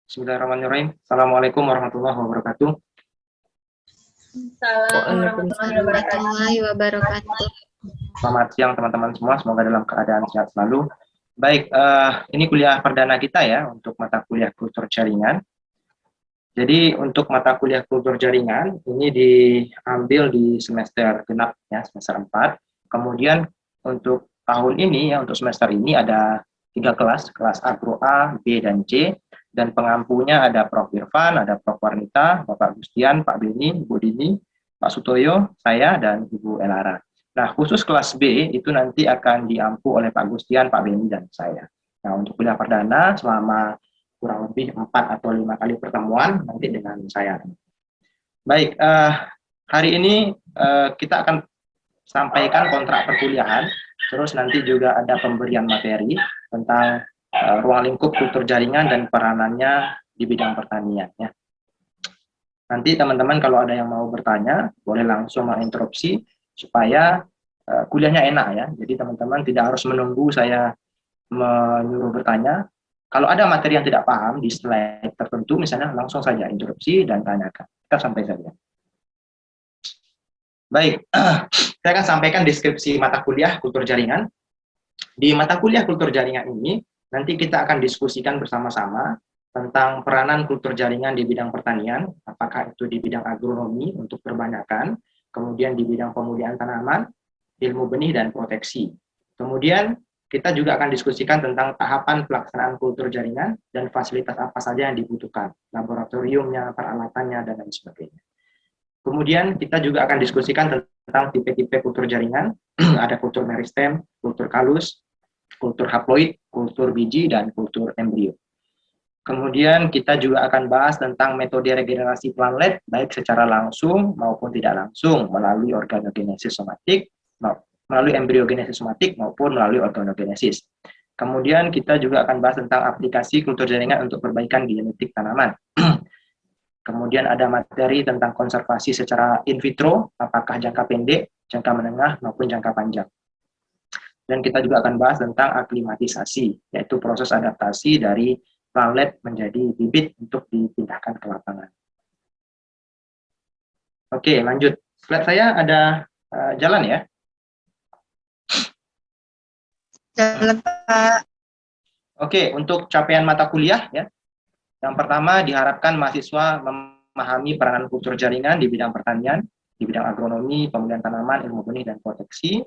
Bismillahirrahmanirrahim. Assalamualaikum warahmatullahi wabarakatuh. Assalamualaikum warahmatullahi Waalaikumsalam wabarakatuh. warahmatullahi wabarakatuh. Selamat siang teman-teman semua. Semoga dalam keadaan sehat selalu. Baik, ini kuliah perdana kita ya untuk mata kuliah kultur jaringan. Jadi untuk mata kuliah kultur jaringan ini diambil di semester genap ya, semester 4. Kemudian untuk tahun ini ya, untuk semester ini ada 3 kelas, kelas Agro A, B, dan C. Dan pengampunya ada Prof. Irfan, ada Prof. Warnita, Bapak Gustian, Pak Beni, Ibu Dini, Pak Sutoyo, saya, dan Ibu Elara. Nah, khusus kelas B itu nanti akan diampu oleh Pak Gustian, Pak Beni, dan saya. Nah, untuk kuliah perdana selama kurang lebih 4 atau 5 kali pertemuan nanti dengan saya. Baik, hari ini kita akan sampaikan kontrak perkuliahan, terus nanti juga ada pemberian materi tentang ruang lingkup kultur jaringan dan peranannya di bidang pertanian. Ya. Nanti teman-teman kalau ada yang mau bertanya, boleh langsung menginterupsi supaya kuliahnya enak ya. Jadi teman-teman tidak harus menunggu saya menyuruh bertanya. Kalau ada materi yang tidak paham di slide tertentu, misalnya langsung saja interupsi dan tanyakan. Kita sampai saja. Baik, saya akan sampaikan deskripsi mata kuliah kultur jaringan. Di mata kuliah kultur jaringan ini, nanti kita akan diskusikan bersama-sama tentang peranan kultur jaringan di bidang pertanian, apakah itu di bidang agronomi untuk perbanyakan, kemudian di bidang pemulihan tanaman, ilmu benih dan proteksi. Kemudian kita juga akan diskusikan tentang tahapan pelaksanaan kultur jaringan dan fasilitas apa saja yang dibutuhkan, laboratoriumnya, peralatannya, dan lain sebagainya. Kemudian kita juga akan diskusikan tentang tipe-tipe kultur jaringan, ada kultur meristem, kultur kalus, kultur haploid, kultur biji, dan kultur embrio. Kemudian kita juga akan bahas tentang metode regenerasi plantlet, baik secara langsung maupun tidak langsung, melalui organogenesis somatik, melalui embriogenesis somatik maupun melalui organogenesis. Kemudian kita juga akan bahas tentang aplikasi kultur jaringan untuk perbaikan genetik tanaman. Kemudian ada materi tentang konservasi secara in vitro, apakah jangka pendek, jangka menengah, maupun jangka panjang. Dan kita juga akan bahas tentang aklimatisasi, yaitu proses adaptasi dari plantlet menjadi bibit untuk dipindahkan ke lapangan. Oke, lanjut. Slide saya ada jalan ya. Jalan Pak. Oke, untuk capaian mata kuliah ya. Yang pertama diharapkan mahasiswa memahami peranan kultur jaringan di bidang pertanian, di bidang agronomi, pemulihan tanaman, ilmu benih dan proteksi.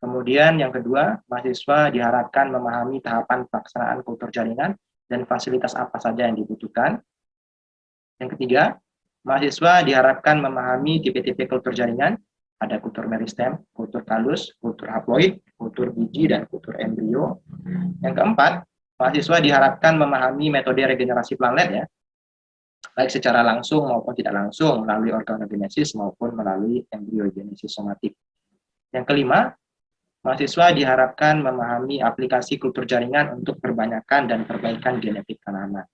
Kemudian yang kedua, mahasiswa diharapkan memahami tahapan pelaksanaan kultur jaringan dan fasilitas apa saja yang dibutuhkan. Yang ketiga, mahasiswa diharapkan memahami tipe-tipe kultur jaringan, ada kultur meristem, kultur kalus, kultur haploid, kultur biji, dan kultur embrio. Yang keempat, mahasiswa diharapkan memahami metode regenerasi plantlet ya, baik secara langsung maupun tidak langsung, melalui organogenesis maupun melalui embriogenesis somatik. Yang kelima, mahasiswa diharapkan memahami aplikasi kultur jaringan untuk perbanyakan dan perbaikan genetik tanaman.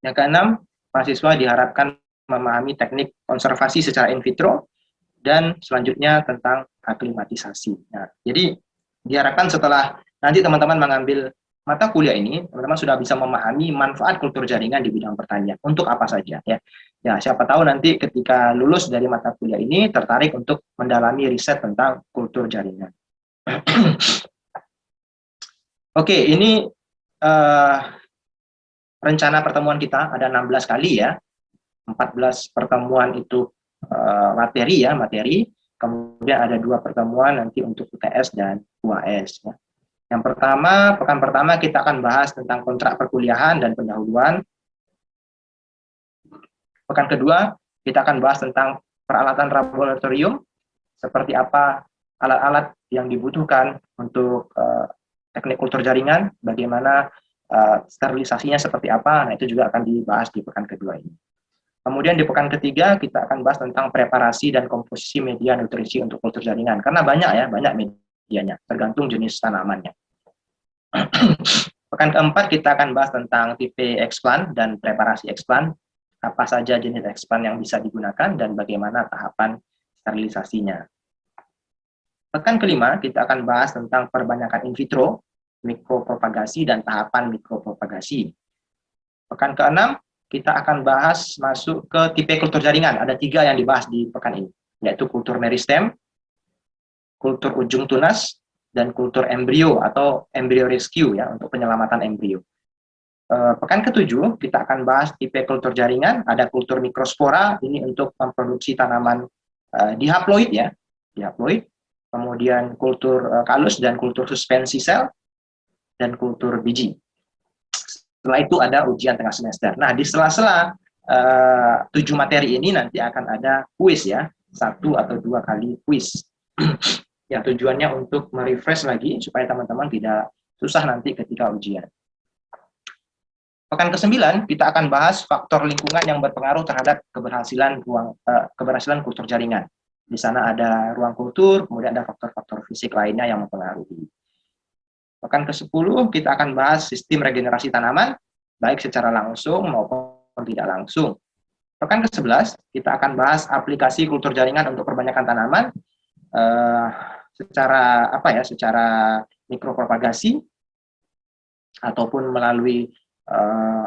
Yang keenam, mahasiswa diharapkan memahami teknik konservasi secara in vitro, dan selanjutnya tentang aklimatisasi. Nah, jadi diharapkan setelah nanti teman-teman mengambil mata kuliah ini, teman-teman sudah bisa memahami manfaat kultur jaringan di bidang pertanian. Untuk apa saja ya. Ya, siapa tahu nanti ketika lulus dari mata kuliah ini tertarik untuk mendalami riset tentang kultur jaringan. Oke, ini rencana pertemuan kita ada 16 kali ya. 14 pertemuan itu materi ya, materi. Kemudian ada 2 pertemuan nanti untuk UTS dan UAS. Ya. Yang pertama, pekan pertama kita akan bahas tentang kontrak perkuliahan dan pendahuluan. Pekan kedua, kita akan bahas tentang peralatan laboratorium, seperti apa alat-alat yang dibutuhkan untuk teknik kultur jaringan, bagaimana sterilisasinya seperti apa, nah itu juga akan dibahas di pekan kedua ini. Kemudian di pekan ketiga kita akan bahas tentang preparasi dan komposisi media nutrisi untuk kultur jaringan. Karena banyak ya, banyak medianya, tergantung jenis tanamannya. Pekan keempat kita akan bahas tentang tipe explant dan preparasi explant, apa saja jenis explant yang bisa digunakan dan bagaimana tahapan sterilisasinya. Pekan kelima kita akan bahas tentang perbanyakan in vitro, mikropropagasi dan tahapan mikropropagasi. Pekan ke-6 kita akan bahas masuk ke tipe kultur jaringan. Ada 3 yang dibahas di pekan ini, yaitu kultur meristem, kultur ujung tunas, dan kultur embrio atau embryo rescue ya, untuk penyelamatan embrio. Pekan ke-7 kita akan bahas tipe kultur jaringan. Ada kultur mikrospora, ini untuk memproduksi tanaman dihaploid ya, dihaploid. Kemudian kultur kalus dan kultur suspensi sel, dan kultur biji. Setelah itu ada ujian tengah semester. Nah, di sela-sela 7 materi ini nanti akan ada kuis ya, 1 atau 2 kali kuis. Yang tujuannya untuk merefresh lagi supaya teman-teman tidak susah nanti ketika ujian. Pekan ke-9 kita akan bahas faktor lingkungan yang berpengaruh terhadap keberhasilan kultur jaringan. Di sana ada ruang kultur, kemudian ada faktor-faktor fisik lainnya yang mempengaruhi. Pekan ke-10 kita akan bahas sistem regenerasi tanaman, baik secara langsung maupun tidak langsung. Pekan ke-11 kita akan bahas aplikasi kultur jaringan untuk perbanyakkan tanaman, secara mikropropagasi ataupun melalui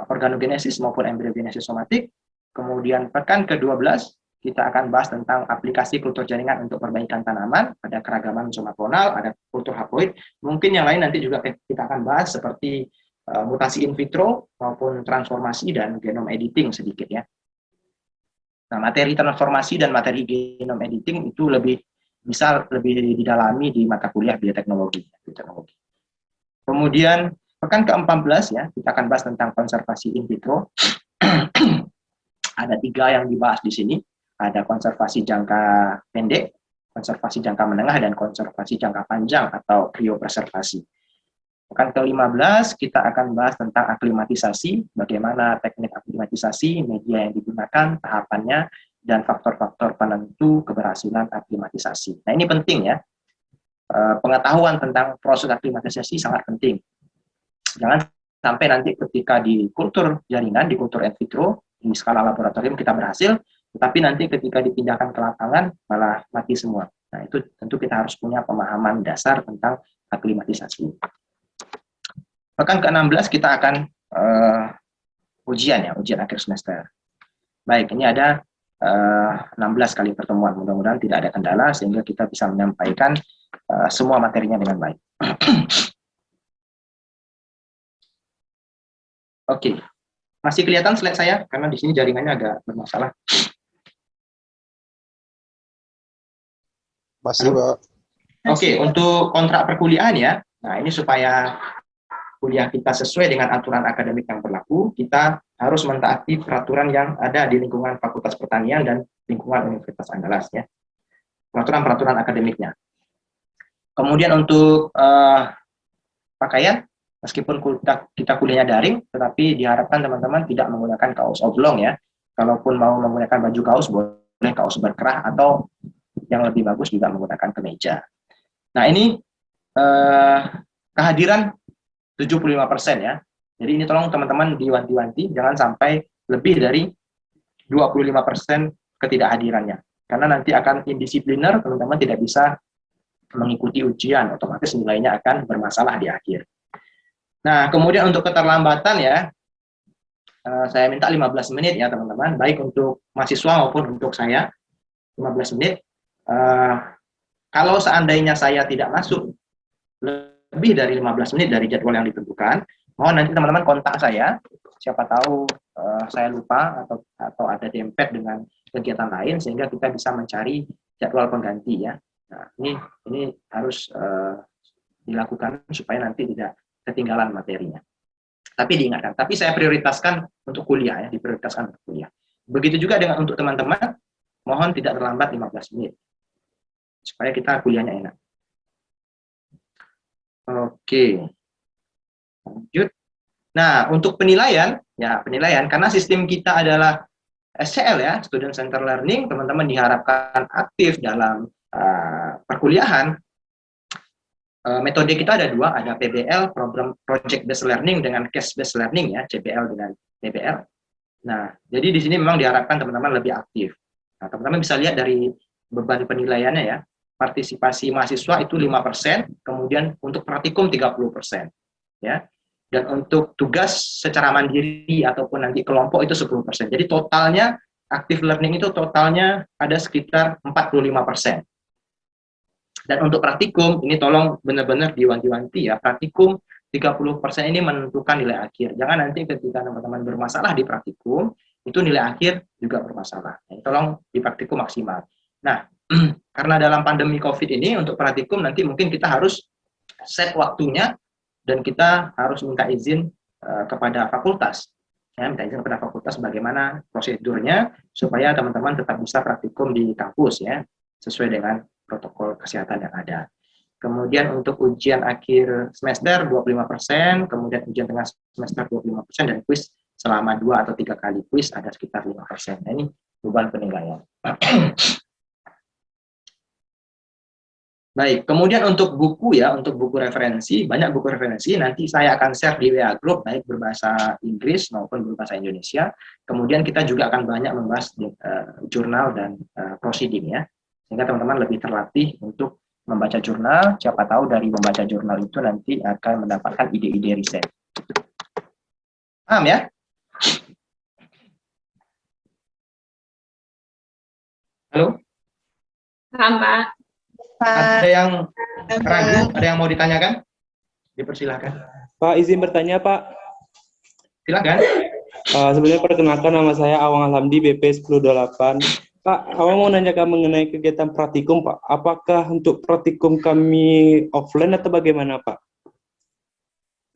organogenesis maupun embryogenesis somatik. Kemudian pekan ke-12 kita akan bahas tentang aplikasi kultur jaringan untuk perbaikan tanaman, ada keragaman somatonal, ada kultur haploid. Mungkin yang lain nanti juga kita akan bahas seperti mutasi in vitro maupun transformasi dan genome editing sedikit ya. Nah, materi transformasi dan materi genome editing itu bisa lebih didalami di mata kuliah bioteknologi. Kemudian pekan ke-14 ya, kita akan bahas tentang konservasi in vitro. Ada 3 yang dibahas di sini. Ada konservasi jangka pendek, konservasi jangka menengah, dan konservasi jangka panjang atau kriopreservasi. Pekan ke-15 kita akan bahas tentang aklimatisasi, bagaimana teknik aklimatisasi, media yang digunakan, tahapannya, dan faktor-faktor penentu keberhasilan aklimatisasi. Nah, ini penting ya. Pengetahuan tentang proses aklimatisasi sangat penting. Jangan sampai nanti ketika di kultur jaringan, di kultur in vitro, di skala laboratorium kita berhasil, tetapi nanti ketika dipindahkan ke lapangan malah mati semua. Nah, itu tentu kita harus punya pemahaman dasar tentang aklimatisasi. Pekan ke-16 kita akan ujian akhir semester. Baik, ini ada 16 kali pertemuan. Mudah-mudahan tidak ada kendala sehingga kita bisa menyampaikan semua materinya dengan baik. Oke. Masih kelihatan slide saya karena di sini jaringannya agak bermasalah. Masih, Pak. Oke, untuk kontrak perkuliahan ya. Nah, ini supaya kuliah kita sesuai dengan aturan akademik yang berlaku, kita harus mentaati peraturan yang ada di lingkungan Fakultas Pertanian dan lingkungan Universitas Andalas ya. Peraturan-peraturan akademiknya. Kemudian untuk pakaian, meskipun kita kuliahnya daring, tetapi diharapkan teman-teman tidak menggunakan kaos oblong ya. Kalaupun mau menggunakan baju kaos, boleh kaos berkerah atau yang lebih bagus juga menggunakan kemeja. Nah, ini kehadiran 75% ya. Jadi ini tolong teman-teman diwanti-wanti, jangan sampai lebih dari 25% ketidakhadirannya. Karena nanti akan indisipliner, teman-teman tidak bisa mengikuti ujian, otomatis nilainya akan bermasalah di akhir. Nah, kemudian untuk keterlambatan ya, saya minta 15 menit ya teman-teman, baik untuk mahasiswa maupun untuk saya, 15 menit. Kalau seandainya saya tidak masuk lebih dari 15 menit dari jadwal yang ditentukan, mohon nanti teman-teman kontak saya, siapa tahu saya lupa atau ada dempet dengan kegiatan lain sehingga kita bisa mencari jadwal pengganti ya. Nah, ini harus dilakukan supaya nanti tidak ketinggalan materinya. Tapi diingatkan, tapi saya prioritaskan untuk kuliah ya, diprioritaskan untuk kuliah. Begitu juga dengan untuk teman-teman, mohon tidak terlambat 15 menit supaya kita kuliahnya enak. Oke, lanjut. Nah, untuk penilaian, karena sistem kita adalah SCL ya, Student Center Learning, teman-teman diharapkan aktif dalam perkuliahan. Metode kita ada 2, ada PBL, Program Project Based Learning, dengan Case Based Learning ya, CBL dengan PBL. Nah, jadi di sini memang diharapkan teman-teman lebih aktif. Nah, teman-teman bisa lihat dari beban penilaiannya ya. Partisipasi mahasiswa itu 5%, kemudian untuk praktikum 30%. Ya. Dan untuk tugas secara mandiri ataupun nanti kelompok itu 10%. Jadi totalnya active learning itu totalnya ada sekitar 45%. Dan untuk praktikum, ini tolong benar-benar diwanti-wanti ya, praktikum 30% ini menentukan nilai akhir. Jangan nanti ketika teman-teman bermasalah di praktikum, itu nilai akhir juga bermasalah. Jadi tolong di praktikum maksimal. Nah, karena dalam pandemi COVID ini, untuk praktikum nanti mungkin kita harus set waktunya, dan kita harus minta izin kepada fakultas. Ya, minta izin kepada fakultas bagaimana prosedurnya, supaya teman-teman tetap bisa praktikum di kampus ya, sesuai dengan protokol kesehatan yang ada. Kemudian untuk ujian akhir semester 25%, kemudian ujian tengah semester 25%, dan kuis selama 2 atau 3 kali kuis ada sekitar 5%. Nah, ini beban penilaian. Baik, kemudian untuk buku ya, untuk buku referensi, banyak buku referensi, nanti saya akan share di WA Group, baik berbahasa Inggris maupun berbahasa Indonesia. Kemudian kita juga akan banyak membahas jurnal dan proceeding ya, sehingga teman-teman lebih terlatih untuk membaca jurnal. Siapa tahu dari membaca jurnal itu nanti akan mendapatkan ide-ide riset. Paham ya? Halo? Paham, Pak. Ada yang ragu? Ada yang mau ditanyakan? Dipersilahkan. Pak, izin bertanya, Pak. Silakan. Sebelumnya perkenalkan, nama saya Awang Alhamdi, BP 108. Pak, Awang mau nanyakan mengenai kegiatan praktikum, Pak. Apakah untuk praktikum kami offline atau bagaimana, Pak?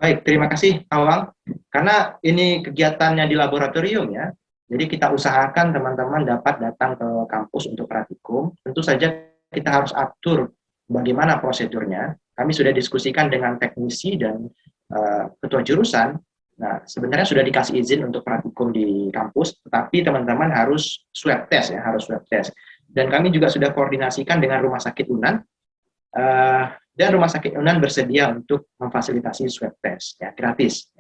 Baik, terima kasih Awang. Karena ini kegiatannya di laboratorium ya, jadi kita usahakan teman-teman dapat datang ke kampus untuk praktikum. Tentu saja kita harus atur bagaimana prosedurnya. Kami sudah diskusikan dengan teknisi dan ketua jurusan. Nah, sebenarnya sudah dikasih izin untuk praktikum di kampus, tetapi teman-teman harus swab test ya, harus swab test. Dan kami juga sudah koordinasikan dengan Rumah Sakit UNAN, dan Rumah Sakit UNAN bersedia untuk memfasilitasi swab test ya, gratis.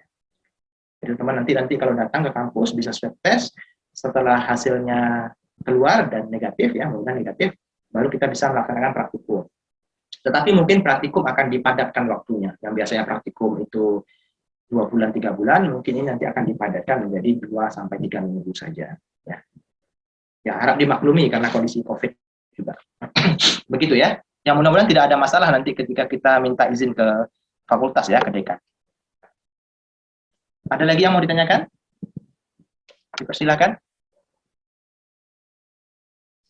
Jadi teman nanti kalau datang ke kampus bisa swab test, setelah hasilnya keluar dan negatif ya, mudah negatif, baru kita bisa melaksanakan praktikum. Tetapi mungkin praktikum akan dipadatkan waktunya. Yang biasanya praktikum itu 2 bulan, 3 bulan, mungkin ini nanti akan dipadatkan menjadi 2 sampai 3 minggu saja. Ya, harap dimaklumi karena kondisi COVID juga. Begitu ya. Yang mudah-mudahan tidak ada masalah nanti ketika kita minta izin ke fakultas ya, ke dekan. Ada lagi yang mau ditanyakan? Dipersilakan.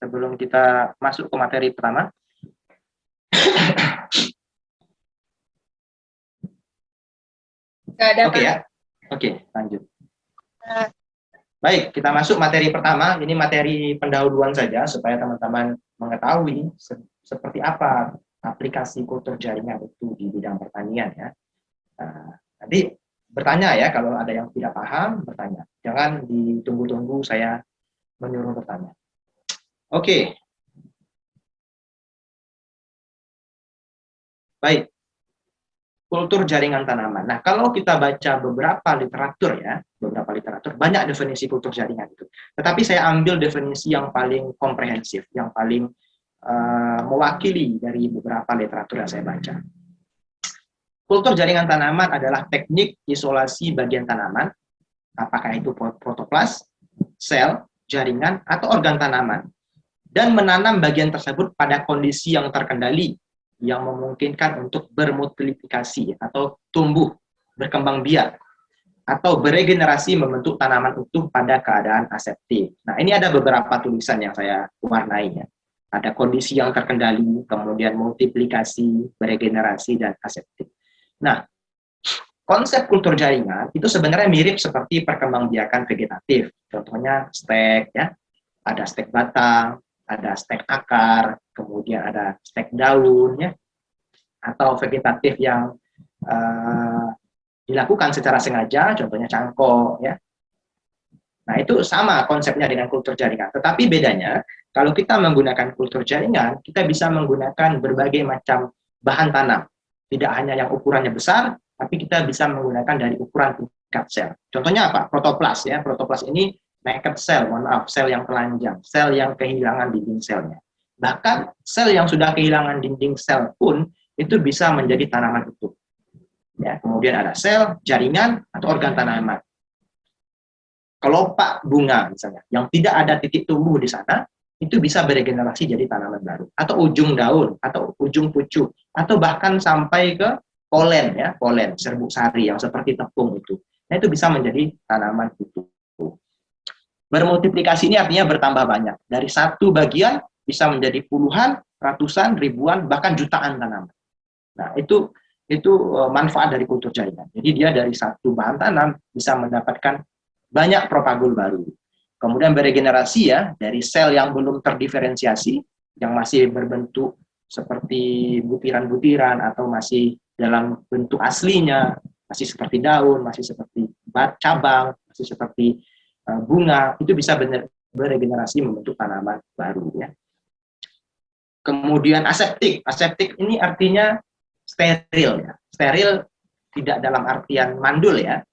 Sebelum kita masuk ke materi pertama. Oke ya. Oke, lanjut. Baik, kita masuk materi pertama. Ini materi pendahuluan saja supaya teman-teman mengetahui seperti apa aplikasi kultur jaringan itu di bidang pertanian ya. Nanti bertanya ya, kalau ada yang tidak paham bertanya. Jangan ditunggu-tunggu saya menyuruh bertanya. Oke. Baik. Kultur jaringan tanaman. Nah, kalau kita baca beberapa literatur ya, banyak definisi kultur jaringan itu. Tetapi saya ambil definisi yang paling komprehensif, yang paling mewakili dari beberapa literatur yang saya baca. Kultur jaringan tanaman adalah teknik isolasi bagian tanaman, apakah itu protoplas, sel, jaringan, atau organ tanaman, dan menanam bagian tersebut pada kondisi yang terkendali, yang memungkinkan untuk bermultiplikasi atau tumbuh, berkembang biak, atau beregenerasi membentuk tanaman utuh pada keadaan aseptik. Nah, ini ada beberapa tulisan yang saya warnai ya. Ada kondisi yang terkendali, kemudian multiplikasi, beregenerasi, dan aseptik. Nah, konsep kultur jaringan itu sebenarnya mirip seperti perkembangbiakan vegetatif. Contohnya stek ya, ada stek batang, ada stek akar, kemudian ada stek daun ya, atau vegetatif yang dilakukan secara sengaja, contohnya cangkok ya. Nah, itu sama konsepnya dengan kultur jaringan. Tetapi bedanya, kalau kita menggunakan kultur jaringan, kita bisa menggunakan berbagai macam bahan tanam. Tidak hanya yang ukurannya besar, tapi kita bisa menggunakan dari ukuran tingkat sel. Contohnya apa? Protoplas ya. Protoplas ini naked cell, sel yang telanjang, sel yang kehilangan dinding selnya. Bahkan sel yang sudah kehilangan dinding sel pun itu bisa menjadi tanaman utuh. ya. Kemudian ada sel, jaringan, atau organ tanaman. Kelopak bunga misalnya, yang tidak ada titik tumbuh di sana, itu bisa beregenerasi jadi tanaman baru. Atau ujung daun, atau ujung pucuk, atau bahkan sampai ke polen, ya, polen, serbuk sari yang seperti tepung itu. Nah, itu bisa menjadi tanaman utuh. Bermultiplikasi ini artinya bertambah banyak. Dari satu bagian bisa menjadi puluhan, ratusan, ribuan, bahkan jutaan tanaman. Nah, itu manfaat dari kultur jaringan. Jadi dia dari satu bahan tanam bisa mendapatkan banyak propagul baru. Kemudian beregenerasi, ya, dari sel yang belum terdiferensiasi, yang masih berbentuk seperti butiran-butiran atau masih dalam bentuk aslinya, masih seperti daun, masih seperti cabang, masih seperti bunga, itu bisa beregenerasi membentuk tanaman baru, ya. Kemudian aseptik. Aseptik ini artinya steril, ya. Steril tidak dalam artian mandul, ya.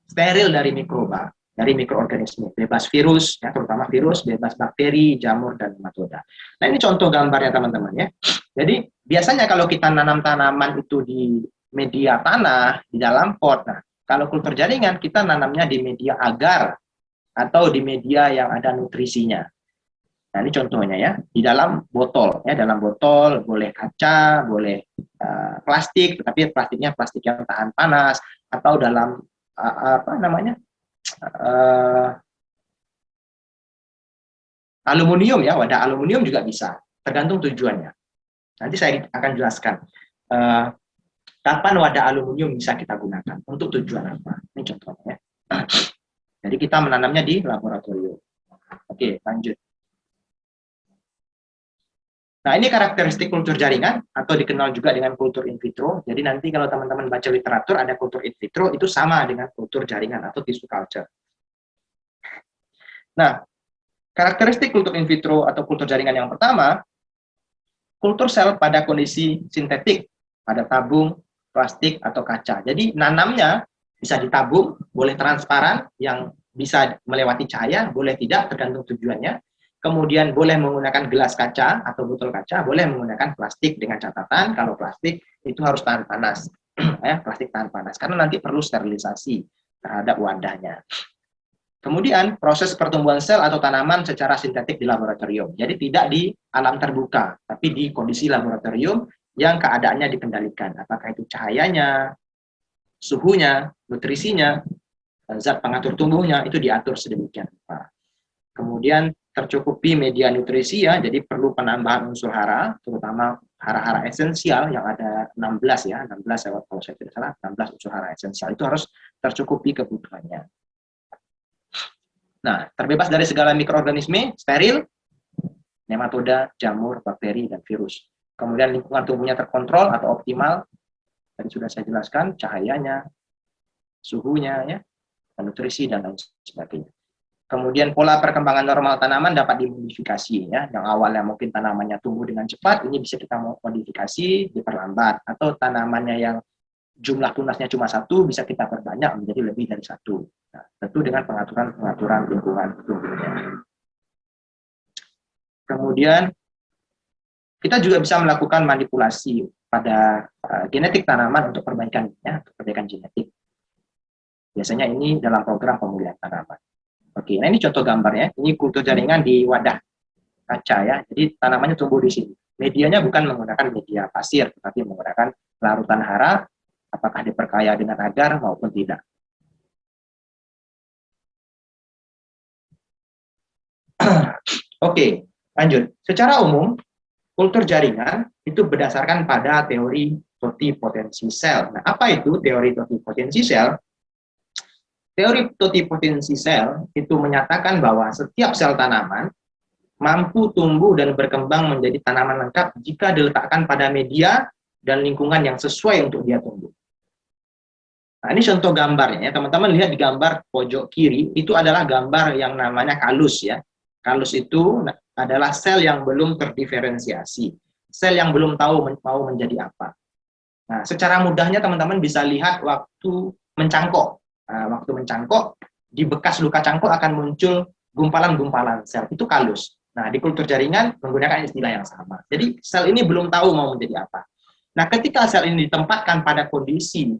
Steril dari mikroba, dari mikroorganisme, bebas virus, ya, terutama virus, bebas bakteri, jamur, dan nematoda. Nah, ini contoh gambarnya, teman-teman, ya. Jadi biasanya kalau kita nanam tanaman itu di media tanah, di dalam pot. Nah, kalau kultur jaringan kita nanamnya di media agar atau di media yang ada nutrisinya. Nah, ini contohnya, ya, di dalam botol, ya, dalam botol boleh kaca, boleh plastik, tetapi plastiknya plastik yang tahan panas, atau dalam aluminium, ya, wadah aluminium juga bisa, tergantung tujuannya. Nanti saya akan jelaskan kapan wadah aluminium bisa kita gunakan, untuk tujuan apa. Ini contohnya, ya. Jadi kita menanamnya di laboratorium. Oke, lanjut. Nah, ini karakteristik kultur jaringan, atau dikenal juga dengan kultur in vitro. Jadi nanti kalau teman-teman baca literatur, ada kultur in vitro, itu sama dengan kultur jaringan atau tissue culture. Nah, karakteristik kultur in vitro atau kultur jaringan yang pertama, kultur sel pada kondisi sintetik, pada tabung, plastik, atau kaca. Jadi nanamnya bisa ditabung, boleh transparan, yang bisa melewati cahaya, boleh tidak, tergantung tujuannya. Kemudian boleh menggunakan gelas kaca atau botol kaca, boleh menggunakan plastik dengan catatan kalau plastik itu harus tahan panas, ya, plastik tahan panas, karena nanti perlu sterilisasi terhadap wadahnya. Kemudian proses pertumbuhan sel atau tanaman secara sintetik di laboratorium, jadi tidak di alam terbuka, tapi di kondisi laboratorium yang keadaannya dikendalikan, apakah itu cahayanya, suhunya, nutrisinya, zat pengatur tumbuhnya, itu diatur sedemikian rupa. Kemudian tercukupi media nutrisi, ya, jadi perlu penambahan unsur hara, terutama hara-hara esensial yang ada 16, ya, 16 kalau saya tidak salah, 16 unsur hara esensial, itu harus tercukupi kebutuhannya. Nah, terbebas dari segala mikroorganisme, steril, nematoda, jamur, bakteri, dan virus. Kemudian lingkungan tumbuhnya terkontrol atau optimal, tadi sudah saya jelaskan, cahayanya, suhunya, ya, nutrisi, dan lain sebagainya. Kemudian pola perkembangan normal tanaman dapat dimodifikasi, ya. Yang awalnya mungkin tanamannya tumbuh dengan cepat, ini bisa kita modifikasi, diperlambat. Atau tanamannya yang jumlah tunasnya cuma satu, bisa kita perbanyak menjadi lebih dari satu. Nah, tentu dengan pengaturan lingkungan tumbuhnya. Kemudian kita juga bisa melakukan manipulasi pada genetik tanaman untuk perbaikan, ya, untuk perbaikan genetik. Biasanya ini dalam program pemulihan tanaman. Oke, nah ini contoh gambarnya. Ini kultur jaringan di wadah kaca, ya. Jadi tanamannya tumbuh di sini. Medianya bukan menggunakan media pasir, tetapi menggunakan larutan hara, apakah diperkaya dengan agar maupun tidak. Oke, lanjut. Secara umum, kultur jaringan itu berdasarkan pada teori totipotensi sel. Nah, apa itu teori totipotensi sel? Teori totipotensi sel itu menyatakan bahwa setiap sel tanaman mampu tumbuh dan berkembang menjadi tanaman lengkap jika diletakkan pada media dan lingkungan yang sesuai untuk dia tumbuh. Nah, ini contoh gambarnya, ya. Teman-teman lihat di gambar pojok kiri, itu adalah gambar yang namanya kalus, ya. Kalus itu adalah sel yang belum terdiferensiasi, sel yang belum tahu mau menjadi apa. Nah, secara mudahnya teman-teman bisa lihat waktu mencangkok. Nah, waktu mencangkok, di bekas luka cangkok akan muncul gumpalan-gumpalan sel, itu kalus. Nah, di kultur jaringan menggunakan istilah yang sama. Jadi sel ini belum tahu mau menjadi apa. Nah, ketika sel ini ditempatkan pada kondisi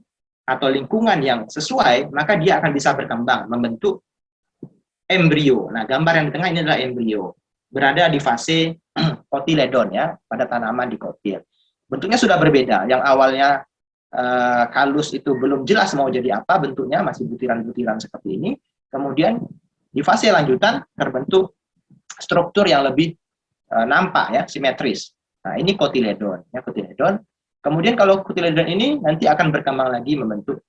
atau lingkungan yang sesuai, maka dia akan bisa berkembang, membentuk embrio. Nah, gambar yang di tengah ini adalah embrio. Berada di fase kotiledon ya, pada tanaman dikotil. Bentuknya sudah berbeda. Yang awalnya kalus itu belum jelas mau jadi apa bentuknya, masih butiran-butiran seperti ini. Kemudian di fase lanjutan terbentuk struktur yang lebih nampak ya, simetris. Nah, ini kotiledon ya, kotiledon. Kemudian kalau kotiledon ini nanti akan berkembang lagi membentuk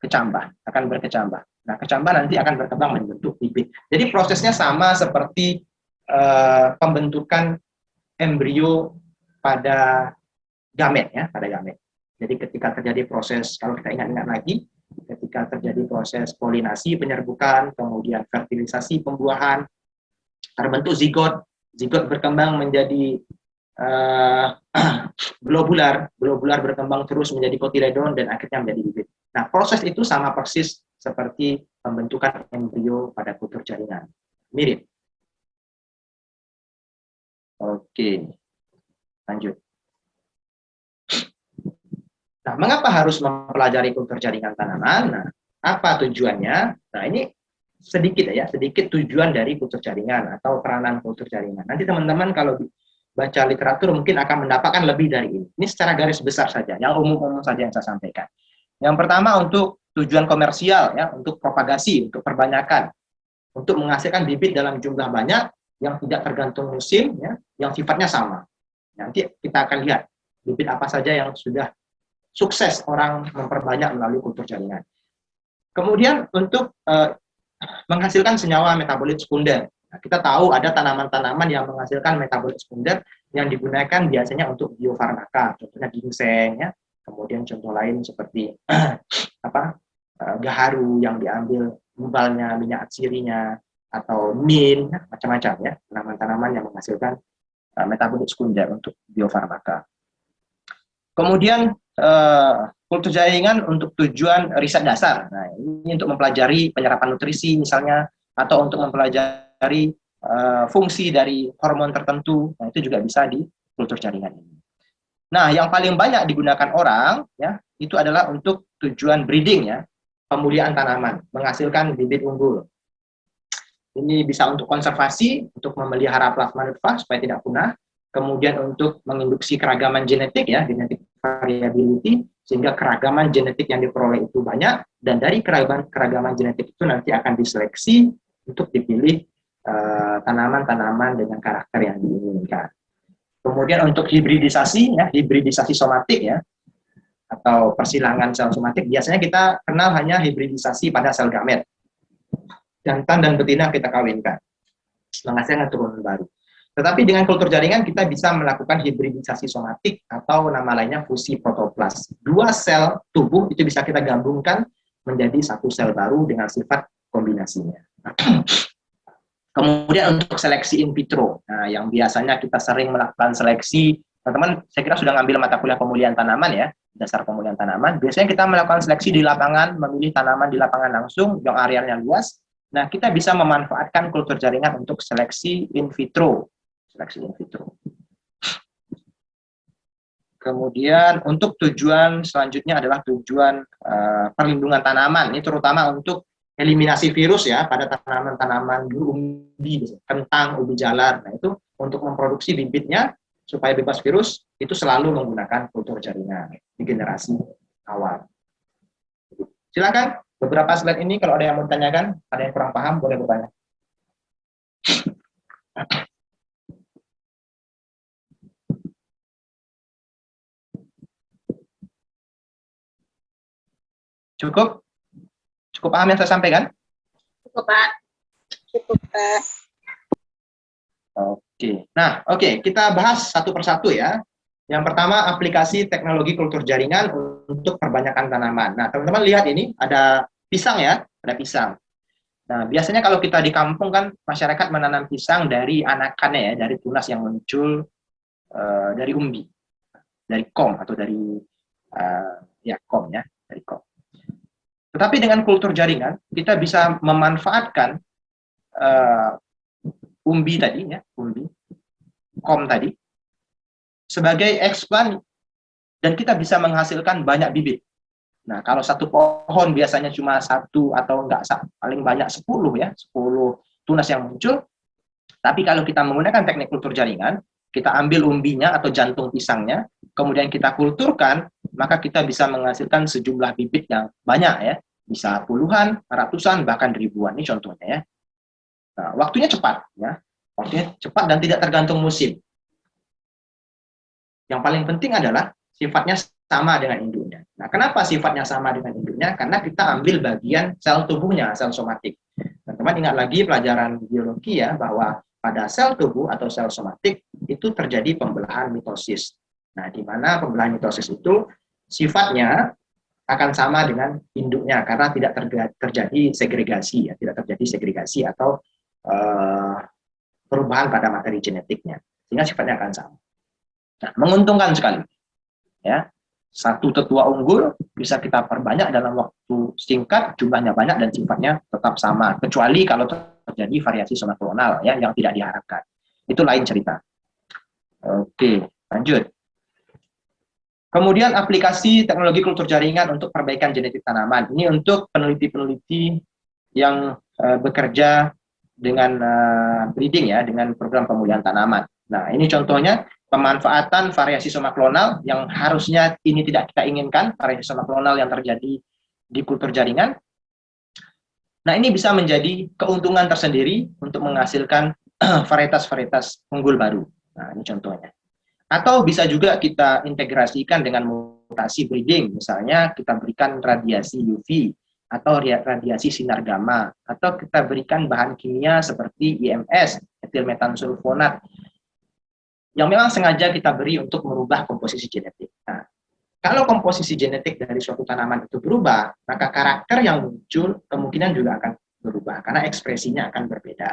kecambah, akan berkecambah. Nah, kecambah nanti akan berkembang membentuk bibit. Jadi prosesnya sama seperti pembentukan embrio pada gamet ya, pada gamet. Jadi ketika terjadi proses, kalau kita ingat-ingat lagi, ketika terjadi proses polinasi, penyerbukan, kemudian fertilisasi, pembuahan, terbentuk zigot, zigot berkembang menjadi globular, globular berkembang terus menjadi kotiledon dan akhirnya menjadi bibit. Nah, proses itu sama persis seperti pembentukan embrio pada kultur jaringan. Mirip. Oke, lanjut. Nah, mengapa harus mempelajari kultur jaringan tanaman? Nah, apa tujuannya? Nah, ini sedikit ya, sedikit tujuan dari kultur jaringan atau peranan kultur jaringan. Nanti teman-teman kalau baca literatur mungkin akan mendapatkan lebih dari ini. Ini secara garis besar saja, yang umum-umum saja yang saya sampaikan. Yang pertama untuk tujuan komersial ya, untuk propagasi, untuk perbanyakan, untuk menghasilkan bibit dalam jumlah banyak yang tidak tergantung musim ya, yang sifatnya sama. Nanti kita akan lihat bibit apa saja yang sudah sukses orang memperbanyak melalui kultur jaringan. Kemudian untuk menghasilkan senyawa metabolit sekunder. Nah, kita tahu ada tanaman-tanaman yang menghasilkan metabolit sekunder yang digunakan biasanya untuk biofarmaka, contohnya ginseng ya. Kemudian contoh lain seperti gaharu yang diambil gubalnya, minyak atsirinya, atau mint, macam-macam ya, tanaman-tanaman yang menghasilkan metabolit sekunder untuk biofarmaka. Kemudian kultur jaringan untuk tujuan riset dasar. Nah, ini untuk mempelajari penyerapan nutrisi misalnya, atau untuk mempelajari fungsi dari hormon tertentu. Nah, itu juga bisa di kultur jaringan ini. Nah, yang paling banyak digunakan orang ya, itu adalah untuk tujuan breeding ya, pemuliaan tanaman, menghasilkan bibit unggul. Ini bisa untuk konservasi, untuk memelihara plasma nutfah supaya tidak punah. Kemudian untuk menginduksi keragaman genetik ya, genetic variability, sehingga keragaman genetik yang diperoleh itu banyak, dan dari keragaman genetik itu nanti akan diseleksi untuk dipilih tanaman-tanaman dengan karakter yang diinginkan. Kemudian untuk hibridisasi ya, hibridisasi somatik ya, atau persilangan sel somatik, biasanya kita kenal hanya hibridisasi pada sel gamet. Jantan dan betina kita kawinkan, menghasilkan turunan baru. Tetapi dengan kultur jaringan kita bisa melakukan hibridisasi somatik atau nama lainnya fusi protoplas. Dua sel tubuh itu bisa kita gabungkan menjadi satu sel baru dengan sifat kombinasinya. Kemudian untuk seleksi in vitro, nah, yang biasanya kita sering melakukan seleksi, teman-teman saya kira sudah ngambil mata kuliah pemulihan tanaman ya, dasar pemulihan tanaman. Biasanya kita melakukan seleksi di lapangan, memilih tanaman di lapangan langsung, yang arealnya luas. Nah, kita bisa memanfaatkan kultur jaringan untuk seleksi in vitro. Seleksi in vitro. Kemudian untuk tujuan selanjutnya adalah tujuan perlindungan tanaman. Ini terutama untuk eliminasi virus ya pada tanaman-tanaman umbi, kentang, ubi jalar. Nah, itu untuk memproduksi bibitnya supaya bebas virus itu selalu menggunakan kultur jaringan di generasi awal. Silakan beberapa slide ini kalau ada yang mau ditanyakan, ada yang kurang paham boleh bertanya. Cukup? Cukup paham yang saya sampaikan? Cukup, Pak. Cukup, Pak. Oke. Nah, oke, kita bahas satu persatu ya. Yang pertama, aplikasi teknologi kultur jaringan untuk perbanyakan tanaman. Nah, teman-teman lihat ini, ada pisang ya, ada pisang. Nah, biasanya kalau kita di kampung kan, masyarakat menanam pisang dari anakannya ya, dari tunas yang muncul dari umbi, dari kom atau dari kom ya, dari kom. Tetapi dengan kultur jaringan, kita bisa memanfaatkan umbi tadi, ya, umbi, kom tadi, sebagai explant dan kita bisa menghasilkan banyak bibit. Nah, kalau satu pohon biasanya cuma satu atau enggak, paling banyak 10 ya, 10 tunas yang muncul. Tapi kalau kita menggunakan teknik kultur jaringan, kita ambil umbinya atau jantung pisangnya, kemudian kita kulturkan, maka kita bisa menghasilkan sejumlah bibit yang banyak ya, bisa puluhan, ratusan, bahkan ribuan. Ini contohnya ya. Nah, waktunya cepat ya, waktunya cepat dan tidak tergantung musim. Yang paling penting adalah sifatnya sama dengan induknya. Nah, kenapa sifatnya sama dengan induknya? Karena kita ambil bagian sel tubuhnya, sel somatik. Teman-teman ingat lagi pelajaran biologi ya, bahwa pada sel tubuh atau sel somatik itu terjadi pembelahan mitosis. Nah, di mana pembelahan mitosis itu sifatnya akan sama dengan induknya karena tidak terjadi segregasi ya, tidak terjadi segregasi atau perubahan pada materi genetiknya, sehingga sifatnya akan sama. Nah, menguntungkan sekali ya. Satu tetua unggul bisa kita perbanyak dalam waktu singkat, jumlahnya banyak dan sifatnya tetap sama, kecuali kalau terjadi variasi somaklonal ya yang tidak diharapkan. Itu lain cerita. Oke, lanjut. Kemudian aplikasi teknologi kultur jaringan untuk perbaikan genetik tanaman. Ini untuk peneliti-peneliti yang bekerja dengan breeding ya, dengan program pemulihan tanaman. Nah, ini contohnya pemanfaatan variasi somaklonal yang harusnya ini tidak kita inginkan, variasi somaklonal yang terjadi di kultur jaringan. Nah, ini bisa menjadi keuntungan tersendiri untuk menghasilkan varietas-varietas unggul baru. Nah, ini contohnya. Atau bisa juga kita integrasikan dengan mutasi breeding, misalnya kita berikan radiasi UV atau radiasi sinar gamma, atau kita berikan bahan kimia seperti IMS, etil metansulfonat, yang memang sengaja kita beri untuk merubah komposisi genetik. Nah, kalau komposisi genetik dari suatu tanaman itu berubah, maka karakter yang muncul kemungkinan juga akan berubah, karena ekspresinya akan berbeda.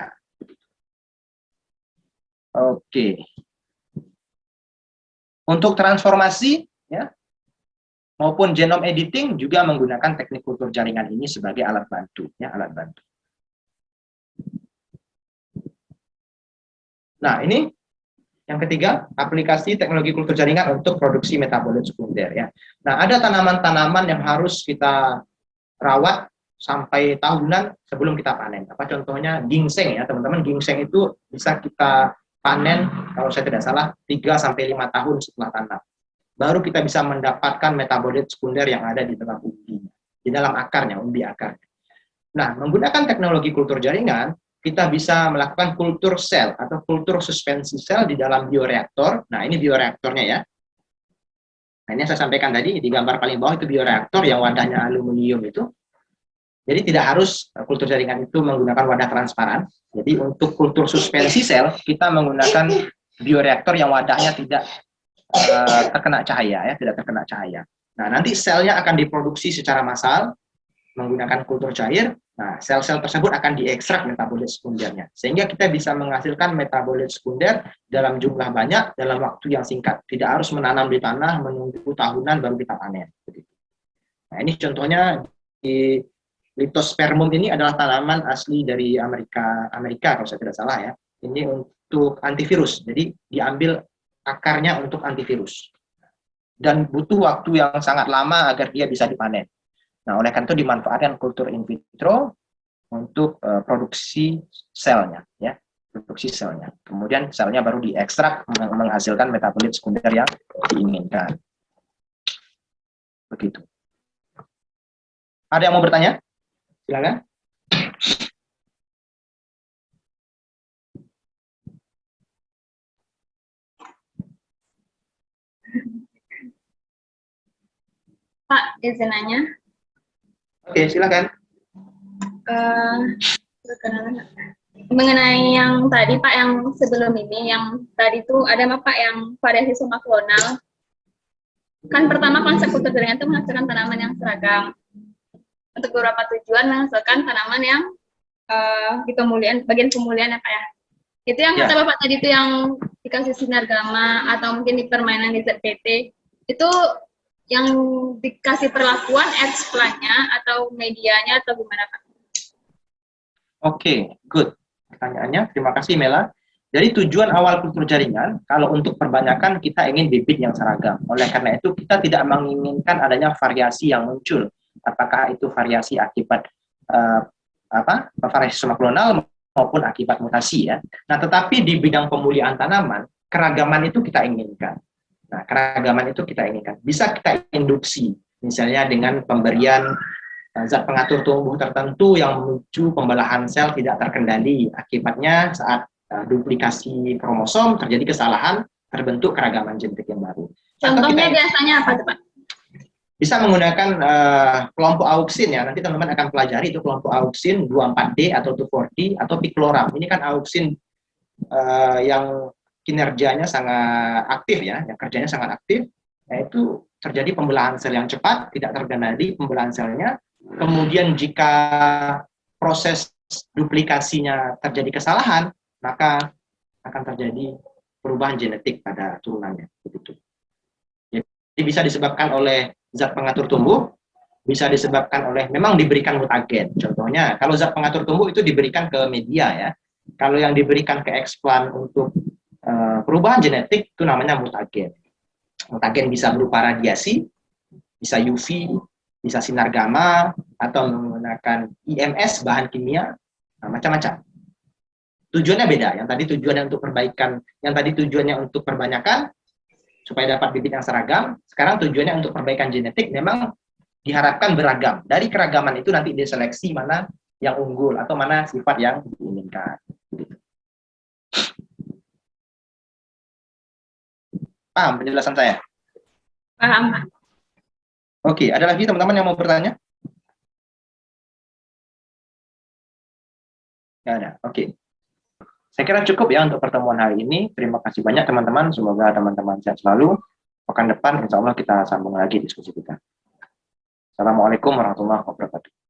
Oke. Untuk transformasi, ya, maupun genome editing juga menggunakan teknik kultur jaringan ini sebagai alat bantu, ya, alat bantu. Nah, ini yang ketiga, aplikasi teknologi kultur jaringan untuk produksi metabolit sekunder ya. Nah, ada tanaman-tanaman yang harus kita rawat sampai tahunan sebelum kita panen. Apa contohnya? Ginseng ya, teman-teman. Ginseng itu bisa kita panen kalau saya tidak salah 3 sampai 5 tahun setelah tanam. Baru kita bisa mendapatkan metabolit sekunder yang ada di dalam umbinya, di dalam akarnya, umbi akarnya. Nah, menggunakan teknologi kultur jaringan, kita bisa melakukan kultur sel atau kultur suspensi sel di dalam bioreaktor. Nah, ini bioreaktornya ya. Nah, ini saya sampaikan tadi di gambar paling bawah itu bioreaktor yang wadahnya aluminium itu. Jadi tidak harus kultur jaringan itu menggunakan wadah transparan. Jadi untuk kultur suspensi sel kita menggunakan bioreaktor yang wadahnya tidak terkena cahaya ya, tidak terkena cahaya. Nah, nanti selnya akan diproduksi secara massal menggunakan kultur cair. Nah, sel-sel tersebut akan diekstrak metabolit sekundernya, sehingga kita bisa menghasilkan metabolit sekunder dalam jumlah banyak dalam waktu yang singkat. Tidak harus menanam di tanah, menunggu tahunan baru kita panen. Nah, ini contohnya di Litospermum ini adalah tanaman asli dari Amerika kalau saya tidak salah ya. Ini untuk antivirus, jadi diambil akarnya untuk antivirus. Dan butuh waktu yang sangat lama agar dia bisa dipanen. Nah, oleh karena itu dimanfaatkan kultur in vitro untuk produksi selnya, ya, produksi selnya. Kemudian selnya baru diekstrak menghasilkan metabolit sekunder yang diinginkan. Begitu. Ada yang mau bertanya? Silakan. Pak, izin nanya. Oke, silakan. Mengenai yang tadi Pak, yang sebelum ini, yang tadi itu ada Pak yang variasi somaklonal. Kan pertama konsep kultur jaringan itu menghasilkan tanaman yang seragam. Untuk beberapa tujuan menghasilkan tanaman yang di pemulihan, bagian pemulihan ya Pak ya. Itu yang kata Bapak tadi itu yang dikasih sinar gamma atau mungkin di permainan di ZPT, itu yang dikasih perlakuan explant-nya atau medianya atau gimana Pak? Oke, good. Pertanyaannya, terima kasih Mela. Jadi tujuan awal kultur jaringan, kalau untuk perbanyakan kita ingin bibit yang seragam. Oleh karena itu kita tidak menginginkan adanya variasi yang muncul. Apakah itu variasi akibat variasi somaklonal maupun akibat mutasi ya. Nah, tetapi di bidang pemulihan tanaman, keragaman itu kita inginkan. Nah, keragaman itu kita inginkan. Bisa kita induksi, misalnya dengan pemberian zat pengatur tumbuh tertentu yang memicu pembelahan sel tidak terkendali. Akibatnya saat duplikasi kromosom terjadi kesalahan, terbentuk keragaman genetik yang baru. Contohnya biasanya apa tuh Pak? Bisa menggunakan kelompok auksin ya, nanti teman-teman akan pelajari itu kelompok auksin 24D atau 2,4-D atau picloram. Ini kan auksin yang kinerjanya sangat aktif ya, yang kerjanya sangat aktif, yaitu terjadi pembelahan sel yang cepat, tidak terkendali pembelahan selnya. Kemudian jika proses duplikasinya terjadi kesalahan, maka akan terjadi perubahan genetik pada turunannya. Begitu. Jadi bisa disebabkan oleh zat pengatur tumbuh, bisa disebabkan oleh memang diberikan mutagen. Contohnya, kalau zat pengatur tumbuh itu diberikan ke media ya. Kalau yang diberikan ke eksplan untuk perubahan genetik itu namanya mutagen. Mutagen bisa berupa radiasi, bisa UV, bisa sinar gamma, atau menggunakan IMS bahan kimia, macam-macam. Tujuannya beda. Yang tadi tujuannya untuk perbaikan, yang tadi tujuannya untuk perbanyakan supaya dapat bibit yang seragam. Sekarang tujuannya untuk perbaikan genetik memang diharapkan beragam. Dari keragaman itu nanti diseleksi mana yang unggul atau mana sifat yang diinginkan. Paham penjelasan saya? Paham Pak. Oke, ada lagi teman-teman yang mau bertanya? Nggak ada. Oke. Saya kira cukup ya untuk pertemuan hari ini. Terima kasih banyak teman-teman. Semoga teman-teman sehat selalu. Pekan depan insya Allah kita sambung lagi diskusi kita. Assalamualaikum warahmatullahi wabarakatuh.